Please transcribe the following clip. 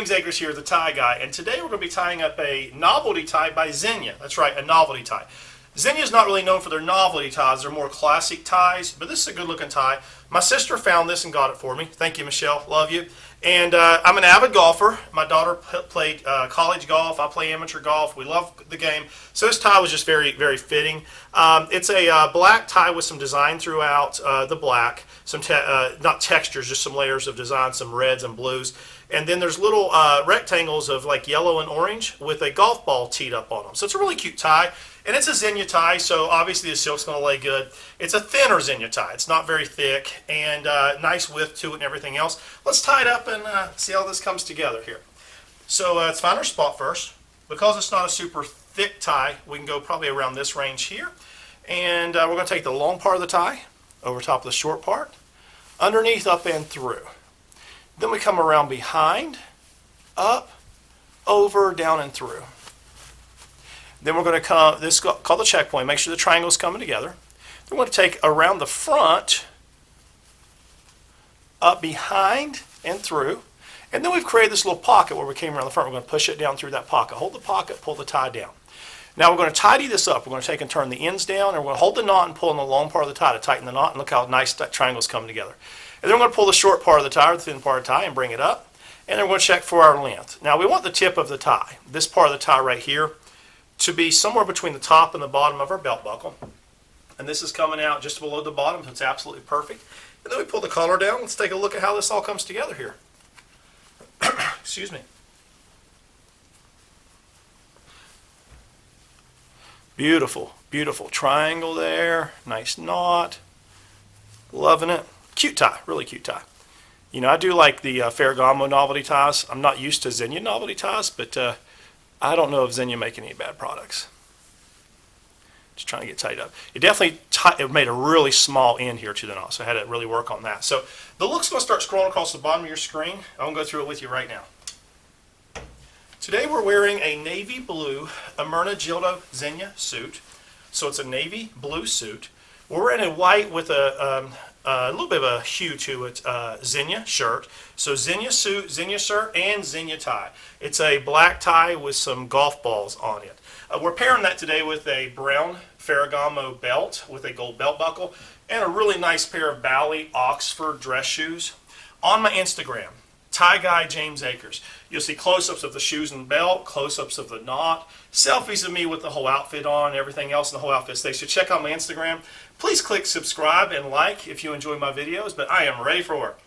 James Akers here, the tie guy, and today we're going to be tying up a novelty tie by Zegna. That's right, a novelty tie. Zegna is not really known for their novelty ties. They're more classic ties, but this is a good looking tie. My sister found this and got it for me. Thank you, Michelle. Love you. And I'm an avid golfer. My daughter played college golf. I play amateur golf. We love the game. So this tie was just very, very fitting. It's a black tie with some design throughout the black. Some not textures, just some layers of design, some reds and blues. And then there's little rectangles of like yellow and orange with a golf ball teed up on them. So it's a really cute tie. And it's a Zegna tie, so obviously the silk's going to lay good. It's a thinner Zegna tie. It's not very thick, and nice width to it and everything else. Let's tie it up and see how this comes together here. So let's find our spot first. Because it's not a super thick tie, we can go probably around this range here. And we're going to take the long part of the tie over top of the short part, underneath, up, and through. Then we come around behind, up, over, down, and through. Then we're going to come, this is called the checkpoint, make sure the triangle's coming together. Then we're going to take around the front, up behind and through. And then we've created this little pocket where we came around the front. We're going to push it down through that pocket. Hold the pocket, pull the tie down. Now we're going to tidy this up. We're going to take and turn the ends down, and we're going to hold the knot and pull in the long part of the tie to tighten the knot, and look how nice that triangle's coming together. And then we're going to pull the short part of the tie, or the thin part of the tie, and bring it up. And then we're going to check for our length. Now we want the tip of the tie, this part of the tie right here, to be somewhere between the top and the bottom of our belt buckle. And this is coming out just below the bottom, so it's absolutely perfect. And then we pull the collar down. Let's take a look at how this all comes together here. Excuse me. Beautiful, beautiful triangle there. Nice knot. Loving it. Cute tie, really cute tie. You know, I do like the Ferragamo novelty ties. I'm not used to Zegna novelty ties, but I don't know if Zegna make any bad products. Just trying to get tied up. It definitely it made a really small end here to the knot, so I had to really work on that. So the look's going to start scrolling across the bottom of your screen. I'm going to go through it with you right now. Today we're wearing a navy blue Gildo Zegna suit. So it's a navy blue suit. We're in a white with a little bit of a hue to it, Zegna shirt. So Zegna suit, Zegna shirt, and Zegna tie. It's a black tie with some golf balls on it. We're pairing that today with a brown Ferragamo belt with a gold belt buckle and a really nice pair of Bally Oxford dress shoes. On my Instagram, Tie Guy James Akers, you'll see close-ups of the shoes and belt, close-ups of the knot, selfies of me with the whole outfit on, and everything else in the whole outfit stage. So check out my Instagram. Please click subscribe and like if you enjoy my videos, but I am ready for work.